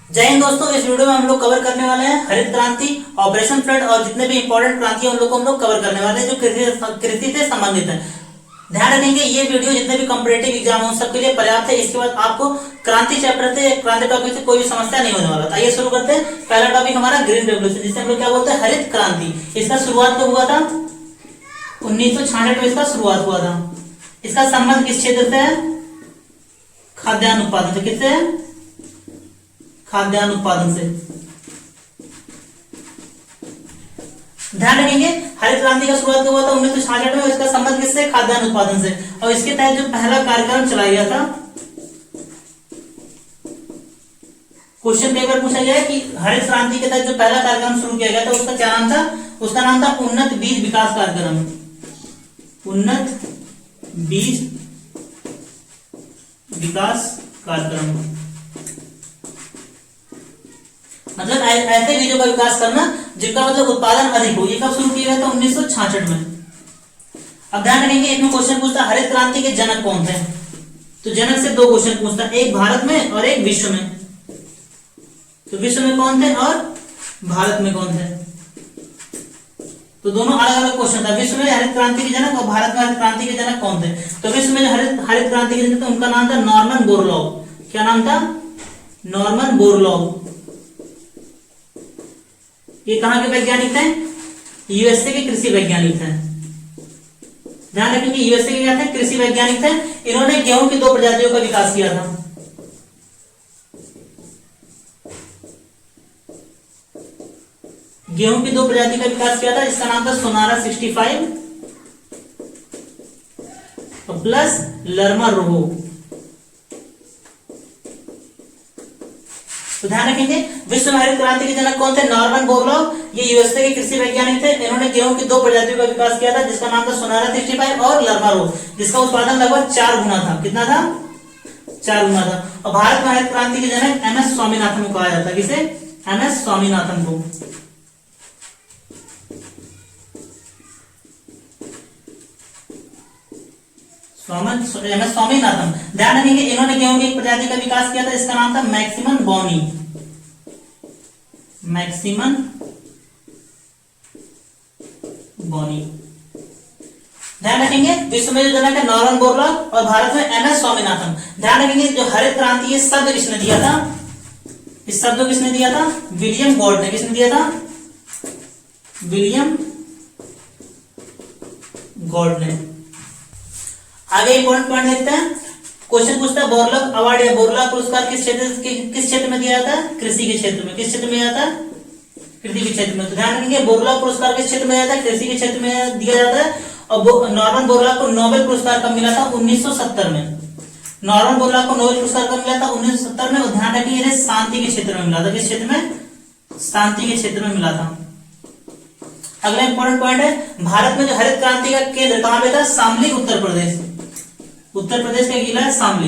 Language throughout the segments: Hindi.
जय हिंद दोस्तों, इस वीडियो में हम लोग कवर करने वाले हैं हरित क्रांति, ऑपरेशन फ्लड और जितने भी इंपॉर्टेंट क्रांति है उन लोग को हम लोग कवर करने वाले हैं जो कृषि से संबंधित है। ध्यान रखेंगे ये वीडियो जितने भी कॉम्पिटेटिव एग्जाम हो सबके लिए पर्याप्त है। इसके बाद आपको क्रांति चैप्टर से क्रांति टॉपिक से कोई भी समस्या नहीं होने वाला। आइए शुरू करते हैं। पहला टॉपिक हमारा ग्रीन रेवोल्यूशन, जिसे हम लोग क्या बोलते हैं, हरित क्रांति। इसका शुरुआत कब हुआ था? 1966 में इसका शुरुआत हुआ था। इसका संबंध किस क्षेत्र से है? खाद्यान्न उत्पादन से। किससे? खाद्यान्न उत्पादन से। ध्यान रखेंगे हरित क्रांति का शुरुआत कब हुआ था? 1966 में। इसका संबंध किससे? खाद्यान्न उत्पादन से। और इसके तहत जो पहला कार्यक्रम चलाया गया था, क्वेश्चन पेपर पूछा गया है कि हरित क्रांति के तहत जो पहला कार्यक्रम शुरू किया गया था उसका क्या नाम था? उसका नाम था उन्नत बीज विकास कार्यक्रम। उन्नत बीज विकास कार्यक्रम मतलब ऐसे बीजों का विकास करना जिनका मतलब उत्पादन अधिक हो। ये कब शुरू किया गया था? 1966 में। अब ध्यान रखेंगे एक में क्वेश्चन पूछता है हरित क्रांति के जनक कौन थे? तो जनक से दो क्वेश्चन पूछता है, एक भारत में और एक विश्व में। तो विश्व में कौन थे और भारत में कौन थे? तो दोनों अलग अलग क्वेश्चन था। विश्व में हरित क्रांति के जनक और भारत में हरित क्रांति के जनक कौन थे? तो विश्व में जो हरित क्रांति के जनक थे उनका नाम था नॉर्मन बोरलॉग। क्या नाम था? Norman Borlaug. ये कहां के वैज्ञानिक थे? यूएसए के कृषि वैज्ञानिक थे। ध्यान रखेंगे यूएसए के क्या थे? कृषि वैज्ञानिक थे। इन्होंने गेहूं की दो प्रजातियों का विकास किया था। गेहूं की दो प्रजाति का विकास किया था जिसका नाम था सोनारा 65 और प्लस लर्मा रोहो। तो ध्यान रखेंगे विश्व में हरित क्रांति के जनक कौन थे? Norman Borlaug. ये यूएसए के कृषि वैज्ञानिक थे। इन्होंने गेहूं की दो प्रजातियों का विकास किया था जिसका नाम था सोनारा 65 और लर्मा रोह, जिसका उत्पादन लगभग 4 गुना था। कितना था? 4 गुना था। और भारत में हरित क्रांति के जनक एमएस स्वामीनाथन को कहा जाता है। किसे? एमएस स्वामीनाथन को। एमएस स्वामीनाथन। ध्यान रखेंगे इन्होंने गेहूं की एक प्रजाति का विकास किया था इसका नाम था मैक्सिमन बॉनी। Maximin Bonnie. ध्यान रखेंगे विश्व में जो जनक है नॉर्मन बोरलॉग और भारत में एमएस स्वामीनाथन। ध्यान रखेंगे जो हरित क्रांति ये शब्द किसने दिया था? इस शब्द को किसने दिया था? विलियम गॉड ने। किसने दिया था? विलियम गॉड ने। आगे इंपॉर्टेंट पॉइंट देखते हैं। क्वेश्चन पूछता है बोरलॉग अवार्ड या बोरलॉग पुरस्कार किस क्षेत्र में दिया जाता है? कृषि के क्षेत्र में। किस क्षेत्र में आता है? कृषि के क्षेत्र में। तो ध्यान रखेंगे बोरलॉग पुरस्कार किस क्षेत्र में जाता है? कृषि के क्षेत्र में दिया जाता है। और नॉर्मन बोरलॉग को नोबेल पुरस्कार कब मिला था? 1970 में। नॉर्मन बोरलॉग को नोबेल पुरस्कार कब मिला था? 1970 में। और ध्यान रखिए इन्हें शांति के क्षेत्र में मिला था। किस क्षेत्र में? शांति के क्षेत्र में मिला था। अगला इंपॉर्टेंट पॉइंट है भारत में जो हरित क्रांति का केंद्र कहां पे था? शामली, उत्तर प्रदेश। उत्तर प्रदेश का जिला है शामली।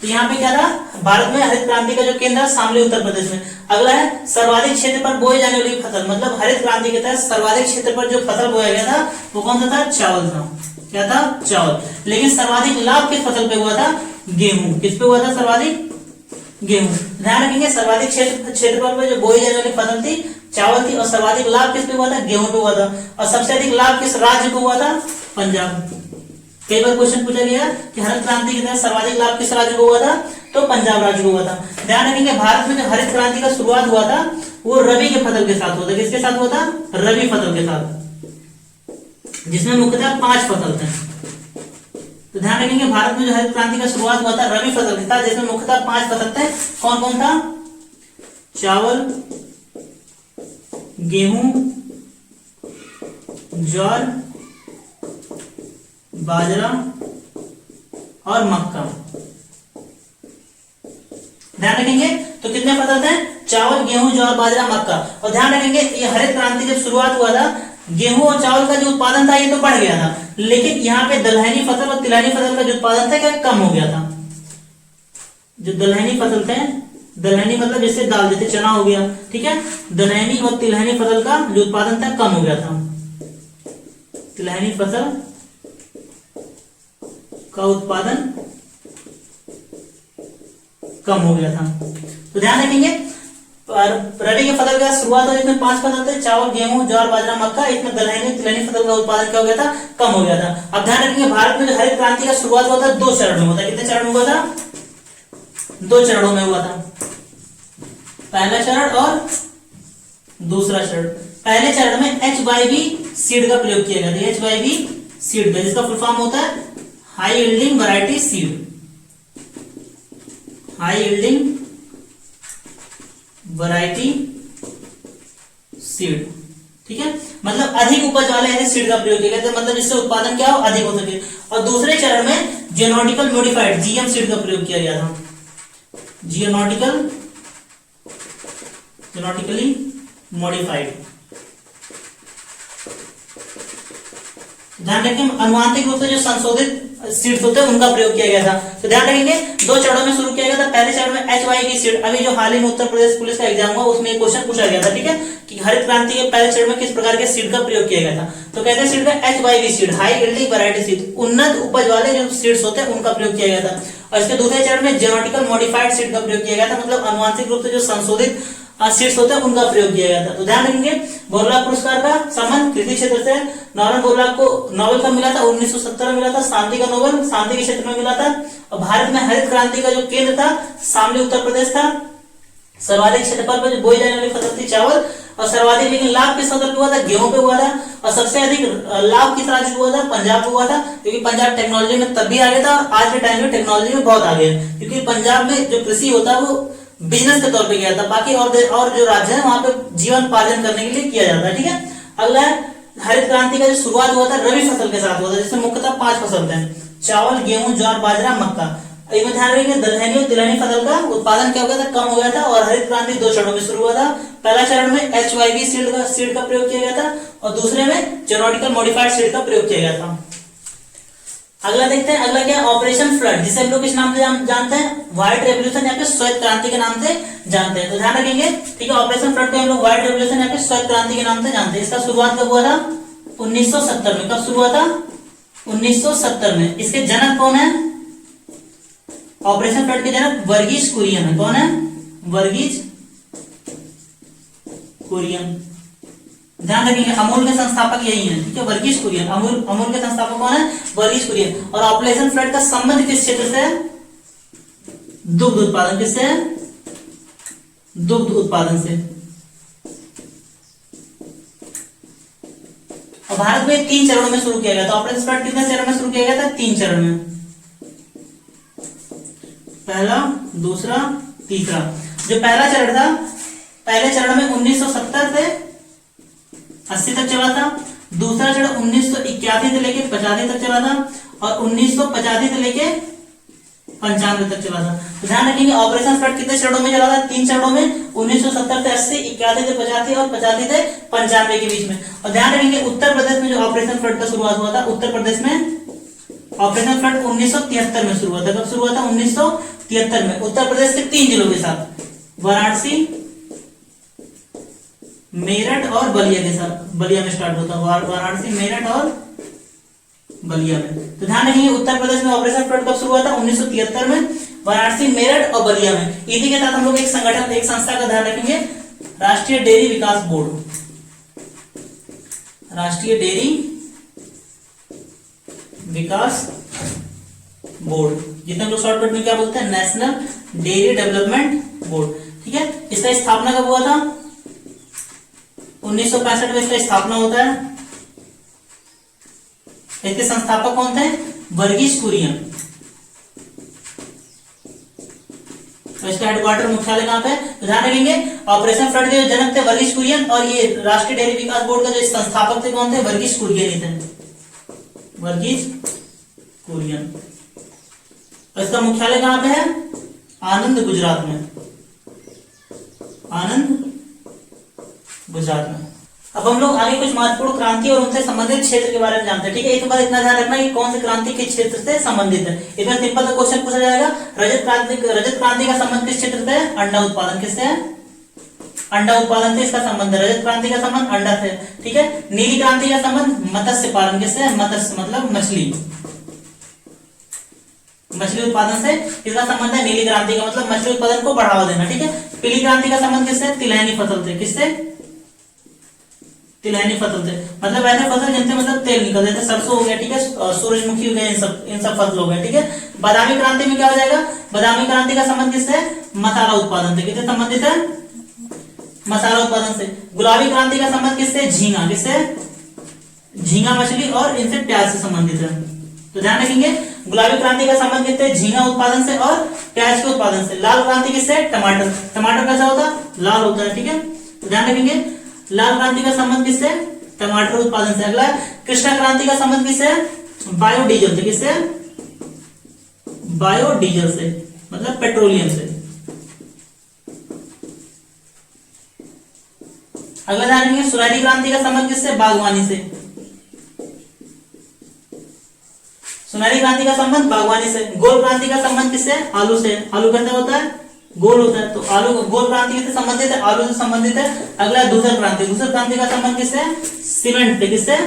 तो यहाँ पे क्या था? भारत में हरित क्रांति का जो केंद्र है शामली, उत्तर प्रदेश में। अगला है सर्वाधिक क्षेत्र पर बोई जाने वाली फसल। मतलब हरित क्रांति के तहत सर्वाधिक क्षेत्र पर जो फसल बोया गया था वो कौन सा था? चावल था। क्या था? चावल। लेकिन सर्वाधिक लाभ किस फसल पे हुआ था? गेहूं। किस पे हुआ था सर्वाधिक? गेहूं। ध्यान रखेंगे सर्वाधिक क्षेत्रफल में जो बोई जाने वाली फसल थी चावल थी और सर्वाधिक लाभ किस पे हुआ था? गेहूं पे हुआ था। और सबसे अधिक लाभ किस राज्य को हुआ था? पंजाब। कई बार क्वेश्चन पूछा गया कि हरित क्रांति के तहत सर्वाधिक लाभ किस राज्य को हुआ था? तो पंजाब राज्य को हुआ था। ध्यान रखेंगे भारत में जो हरित क्रांति का शुरुआत हुआ था वो रबी के फसल के साथ हुआ था। किसके साथ हुआ था? रबी फसल के साथ, जिसमें मुख्यतः 5 फसल थे। तो ध्यान रखेंगे भारत में जो हरित क्रांति का शुरुआत हुआ था रबी फसल के साथ, जिसमें मुख्यतः 5 फसल थे। कौन कौन था? चावल, गेहूं, ज्वार, बाजरा और मक्का। ध्यान रखेंगे तो कितने फसल थे? चावल, गेहूं, ज्वार, बाजरा, मक्का। और ध्यान रखेंगे ये हरित क्रांति जब शुरुआत हुआ था गेहूं और चावल का जो उत्पादन था ये तो बढ़ गया था, लेकिन यहाँ पे दलहनी फसल और तिलहनी फसल का जो उत्पादन था क्या कम हो गया था? जो दलहनी फसल थे, दलहनी मतलब जैसे दाल, जैसे चना हो गया, ठीक है, दलहनी और तिलहनी फसल का जो उत्पादन था कम हो गया था। तिलहनी फसल का उत्पादन कम हो गया था। तो ध्यान रखेंगे रबी के फसल का शुरुआत हो इसमें 5 फसल थे, चावल, गेहूं, ज्वार, बाजरा, मक्का। इसमें दलहनी तिलहनी फसल का उत्पादन क्या हो गया था, कम हो गया था। अब ध्यान रखेंगे भारत में जो हरित क्रांति का शुरुआत हुआ था 2 चरणों में हुआ था। कितने चरण में हुआ था, 2 चरणों में हुआ था। पहला चरण और दूसरा चरण। पहले चरण में HYV सीड का प्रयोग किया गया था, HYV सीड का, जिसका फुल फॉर्म होता है high yielding variety seed, high yielding variety seed. ठीक है, मतलब अधिक उपज वाले ऐसे सीड का प्रयोग किया गया था, मतलब इससे उत्पादन क्या हो, अधिक हो सके। और दूसरे चरण में जेनेटिकल मॉडिफाइड GM सीड का प्रयोग किया गया था, जेनेटिकली मॉडिफाइड। ध्यान रखें अनुवांशिक रूप से जो संशोधित सीड्स होते हैं उनका प्रयोग किया गया था। तो ध्यान रखेंगे 2 चरणों में शुरू किया गया था। पहले चरण में HYV सीड, अभी जो हाल ही में उत्तर प्रदेश पुलिस का एग्जाम हुआ उसमें एक क्वेश्चन पूछा गया था, ठीक है, कि हरित क्रांति के पहले चरण में किस प्रकार के सीड का प्रयोग किया गया था। तो कहते हैं सीड का HYV seed, high yielding variety seed, उन्नत उपज वाले जो सीड्स होते हैं उनका प्रयोग किया गया था। और इसके दूसरे चरण में जेनेटिकल मॉडिफाइड सीड का प्रयोग किया गया था, मतलब अनुवांशिक रूप से जो संशोधित सीड्स होते हैं उनका प्रयोग किया गया था। तो ध्यान रखेंगे बोरलॉग पुरस्कार का संबंध कृषि क्षेत्र से। नॉर्मन बोरलॉग को नोबेल कब मिला था, 1970 में मिला था। शांति का नोबेल शांति के क्षेत्र में मिला था। और भारत में हरित क्रांति का जो केंद्र था शामली उत्तर प्रदेश था। सर्वाधिक क्षेत्रफल पर जो बोई जाने वाली फसल थी चावल, और सर्वाधिक लेकिन लाभ किस फसल पे हुआ था, गेहूं पे हुआ था। और सबसे अधिक लाभ किस राज्य को हुआ था, पंजाब को हुआ था, क्योंकि पंजाब टेक्नोलॉजी में तब भी आगे था और आज के टाइम में टेक्नोलॉजी में बहुत आगे है, क्योंकि पंजाब में जो कृषि होता है वो बिजनेस के तौर पे किया था। बाकी और जो राज्य है वहां पे जीवन पालन करने के लिए किया जाता है। ठीक है, अगला है हरित क्रांति का जो शुरुआत हुआ था रबी फसल के साथ हुआ था, जिसमें मुख्यतः 5 फसल थे, चावल, गेहूं, ज्वार, बाजरा, मक्का। इसमें ध्यान रखिए दलहनी और तिलहनी फसल का उत्पादन क्या हो गया था, कम हो गया था। और हरित क्रांति 2 चरणों में शुरू हुआ था। पहला चरण में HYV सीड का प्रयोग किया गया था और दूसरे में जेनेटिकल मॉडिफाइड सीड का प्रयोग किया गया था। अगला देखते हैं, अगला क्या है, ऑपरेशन फ्लड, जिसे हम लोग किस नाम से जानते हैं, व्हाइट रेवोल्यूशन या फिर श्वेत क्रांति के नाम से जानते हैं। तो ध्यान रखेंगे, ठीक है, ऑपरेशन फ्लड को हम लोग व्हाइट रेवोल्यूशन या फिर श्वेत क्रांति के नाम से जानते हैं। इसका शुरुआत कब हुआ था, 1970 में। कब शुरू हुआ था, 1970 में। इसके जनक कौन है, ऑपरेशन फ्लड के जनक वर्गीज कुरियन है। कौन है, वर्गीज कुरियन। ध्यान रखेंगे अमूल के संस्थापक यही हैं, ठीक है, वर्गीज कुरियन। अमूल के संस्थापक कौन है, वर्गीज कुरियन। और ऑपरेशन फ्लड का संबंध किस क्षेत्र से है, दुग्ध उत्पादन। किससे है, दुग्ध उत्पादन से। और भारत में 3 चरणों में शुरू किया गया था। ऑपरेशन फ्लड कितने चरण में शुरू किया गया था, 3 चरण में, पहला, दूसरा, तीसरा। जो पहला चरण था, पहले चरण में 1970 से 80 तक चला था। दूसरा चरण 1981 से लेके 85 तक चला था और 1985 से लेके 95 तक चला था। तो ध्यान रखेंगे ऑपरेशन फ्लड कितने चरणों में चला था, 3 चरणों में, 1970 से 80, 81 से 85 और 85 से 95 के बीच में। और ध्यान रखेंगे उत्तर प्रदेश में जो ऑपरेशन फ्लड का शुरुआत हुआ था, उत्तर प्रदेश में ऑपरेशन फ्लड 1973 में शुरू हुआ था। कब शुरू हुआ था, 1973 में। उत्तर प्रदेश के 3 जिलों के साथ, वाराणसी, मेरठ और बलिया के साथ। बलिया में स्टार्ट होता है, वाराणसी, मेरठ और बलिया में। तो ध्यान रखिए उत्तर प्रदेश में ऑपरेशन फ्लड कब शुरू हुआ था, 1973 में, वाराणसी, मेरठ और बलिया में। इसी के साथ हम लोग एक संगठन, एक संस्था का ध्यान रखेंगे, राष्ट्रीय डेयरी विकास बोर्ड। राष्ट्रीय डेयरी विकास बोर्ड, जिसे हम लोग शॉर्टकट में क्या बोलते हैं, नेशनल डेयरी डेवलपमेंट बोर्ड। ठीक है, इसका स्थापना कब हुआ था, 1965 में इसका स्थापना होता है। इसके संस्थापक कौन थे, वर्गीज कुरियन। तो इसका हेडक्वार्टर मुख्यालय कहां पे है, तो ध्यान रखेंगे ऑपरेशन फ्लड के जनक थे वर्गीज कुरियन और ये राष्ट्रीय डेयरी विकास बोर्ड का जो संस्थापक थे कौन थे, वर्गीज कुरियन ही थे, वर्गीज कुरियन। और इसका मुख्यालय कहां पे है, आनंद, गुजरात में, आनंद, गुजरात में। अब हम लोग आगे कुछ महत्वपूर्ण क्रांति और उनसे संबंधित क्षेत्र के बारे में जानते हैं। ठीक है, एक बार इतना ध्यान रखना कि कौन सी क्रांति किस क्षेत्र से संबंधित है। इसमें सिंपल सा क्वेश्चन पूछा जाएगा, रजत क्रांति का संबंध किस क्षेत्र से है, अंडा उत्पादन। किससे है, अंडा उत्पादन से इसका संबंध है। रजत क्रांति का संबंध अंडा से। ठीक है, नीली क्रांति का संबंध मत्स्य पालन। किससे है, मत्स्य मतलब मछली। मछली उत्पादन से किसका संबंध है? नीली क्रांति का, मतलब मछली उत्पादन को बढ़ावा देना, ठीक है। पीली क्रांति का संबंध किससे? तिलहनी फसल से। किससे? तिलहनी फसल से, मतलब ऐसे फसल जिनसे मतलब तेल निकल जाता है, सरसों हो गया, ठीक है, सूरजमुखी हो गया, इन सब फसल हो गया, ठीक है। बादामी क्रांति में क्या हो जाएगा? बादामी क्रांति का संबंध किससे? मसाला उत्पादन से। किससे संबंधित है? मसाला उत्पादन से। गुलाबी क्रांति का संबंध किससे? झींगा। किससे? झींगा मछली और इनसे प्याज से संबंधित है। तो ध्यान रखेंगे, गुलाबी क्रांति का संबंध किससे? झींगा उत्पादन से और प्याज के उत्पादन से। लाल क्रांति किससे? टमाटर। टमाटर कैसा होता है? लाल होता है, ठीक है। तो ध्यान रखेंगे, लाल क्रांति का संबंध किससे? टमाटर उत्पादन से। अगला कृष्णा क्रांति का संबंध किससे? बायोडीजल से। किससे? बायोडीजल से, मतलब पेट्रोलियम से। अगला ध्यान रखेंगे, सुनहरी क्रांति का संबंध किससे? बागवानी से। सुनहरी क्रांति का संबंध बागवानी से। गोल क्रांति का संबंध किससे? आलू से। आलू कैसा होता है? गोल होता है, तो आलू गोल क्रांति किससे संबंधित है? आलू से संबंधित है। अगला धूसर क्रांति। धूसर क्रांति का संबंध किससे? सीमेंट से। किससे?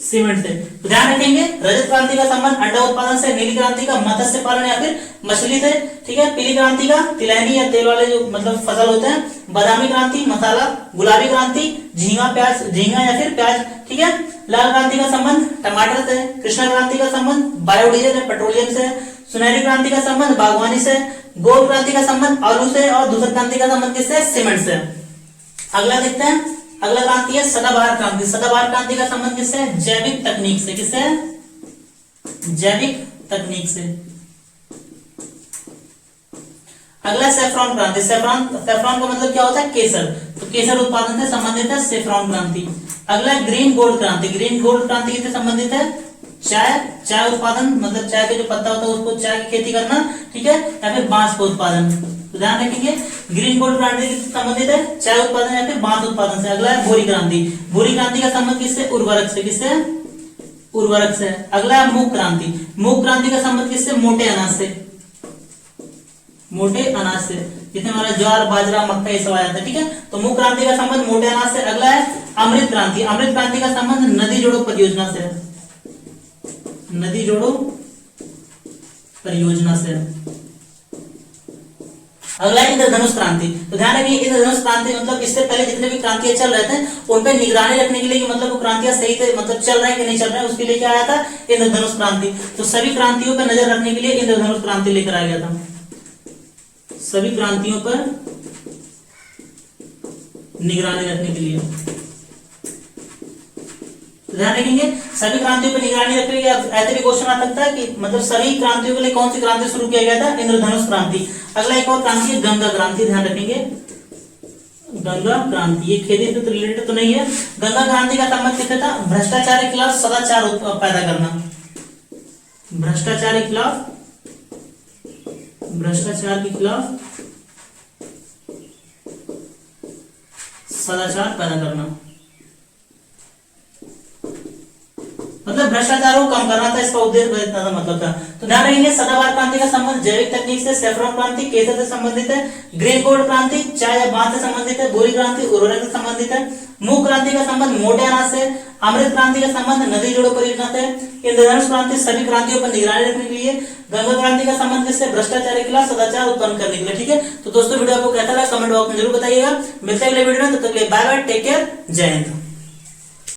सीमेंट से। तो ध्यान रखेंगे, रजत क्रांति का संबंध अंडा उत्पादन से। नीली क्रांति का मत्स्य पालन या फिर मछली से, ठीक है। पीली क्रांति का तिलहनी या तेल वाले जो मतलब फसल होते हैं। बादामी क्रांति मसाला। गुलाबी क्रांति झींगा प्याज, झींगा या फिर प्याज, ठीक है। लाल क्रांति का संबंध टमाटर से। कृष्णा क्रांति का संबंध बायोडीजल या पेट्रोलियम से। सुनहरी क्रांति का संबंध बागवानी से। गोल क्रांति का संबंध आलू से और धूसर क्रांति का संबंध किससे? सीमेंट से। अगला देखते हैं, अगला क्रांति है सदाबहार क्रांति। सदाबहार क्रांति का संबंध किससे? जैविक तकनीक से। किससे? जैविक तकनीक से। अगला सेफ्रॉन क्रांति। सेफ्रॉन का मतलब क्या होता है? केसर। तो केसर उत्पादन से संबंधित है सेफ्रॉन क्रांति। अगला ग्रीन गोल्ड क्रांति। ग्रीन गोल्ड क्रांति किससे संबंधित है? चाय। चाय उत्पादन, मतलब चाय का जो पत्ता होता है उसको चाय की खेती करना, ठीक है, या फिर बांस का उत्पादन। तो ध्यान रखेंगे, ग्रीन गोल्ड क्रांति किससे संबंधित है? चाय उत्पादन या फिर बांस उत्पादन से। अगला है भूरी क्रांति। भूरी क्रांति का संबंध किससे? उर्वरक से। किससे? उर्वरक से। अगला है मूक क्रांति। मूक क्रांति का संबंध किससे? मोटे अनाज से। मोटे अनाज से, जिसमें हमारा ज्वार बाजरा मक्का ये सब आ जाता है, ठीक है। तो मूक क्रांति का संबंध मोटे अनाज से। अगला है अमृत क्रांति। अमृत क्रांति का संबंध नदी जोड़ो परियोजना से। नदी जोड़ो परियोजना से। अगला है इंद्रधनुष क्रांति। तो ध्यान रखिए, इंद्रधनुष क्रांति मतलब इससे पहले जितने भी क्रांतियां चल रहे थे उन पर निगरानी रखने के लिए कि मतलब वो क्रांतियां सही से मतलब चल रहा है कि नहीं चल रहा है, उसके लिए क्या आया था? इंद्रधनुष क्रांति। तो सभी क्रांतियों पर नजर रखने के लिए इंद्रधनुष क्रांति लेकर आ गया था। सभी क्रांतियों पर निगरानी रखने के लिए। ध्यान रखेंगे, सभी क्रांतियों पर निगरानी रखने के लिए ऐसे भी क्वेश्चन आ सकता है कि मतलब सभी क्रांतियों के लिए कौन सी क्रांति शुरू किया गया था? इंद्रधनुष क्रांति। अगला एक और क्रांति है गंगा क्रांति। ध्यान रखेंगे, गंगा क्रांति, ये खेती से रिलेटेड तो नहीं है। गंगा क्रांति का संबंध किससे था? भ्रष्टाचार के खिलाफ सदाचार पैदा करना। भ्रष्टाचार के खिलाफ सदाचार पैदा करना, मतलब भ्रष्टाचार को कम करना था, इसका उद्देश्य इतना था, मतलब था। तो ध्यान रखेंगे, सदाबहार क्रांति का संबंध जैविक तकनीक से। सेफ्रॉन क्रांति केसर से संबंधित है। ग्रीन गोल्ड क्रांति चाय या बांस से संबंधित है। भूरी क्रांति उर्वरक से संबंधित है। मूक क्रांति का संबंध मोटे अनाज से। अमृत क्रांति का संबंध नदी जोड़ो परियोजना से। इंद्रधनुष क्रांति सभी क्रांतियों पर निगरानी रखने के लिए। गंगा क्रांति का संबंध किससे? भ्रष्टाचार के खिलाफ सदाचार उत्पन्न करने के लिए, ठीक है। तो दोस्तों वीडियो आपको कैसा लगा कमेंट बॉक्स में जरूर बताइएगा। मिलते हैं अगले वीडियो में, तब तक के लिए बाय बाय, टेक केयर, जय हिंद।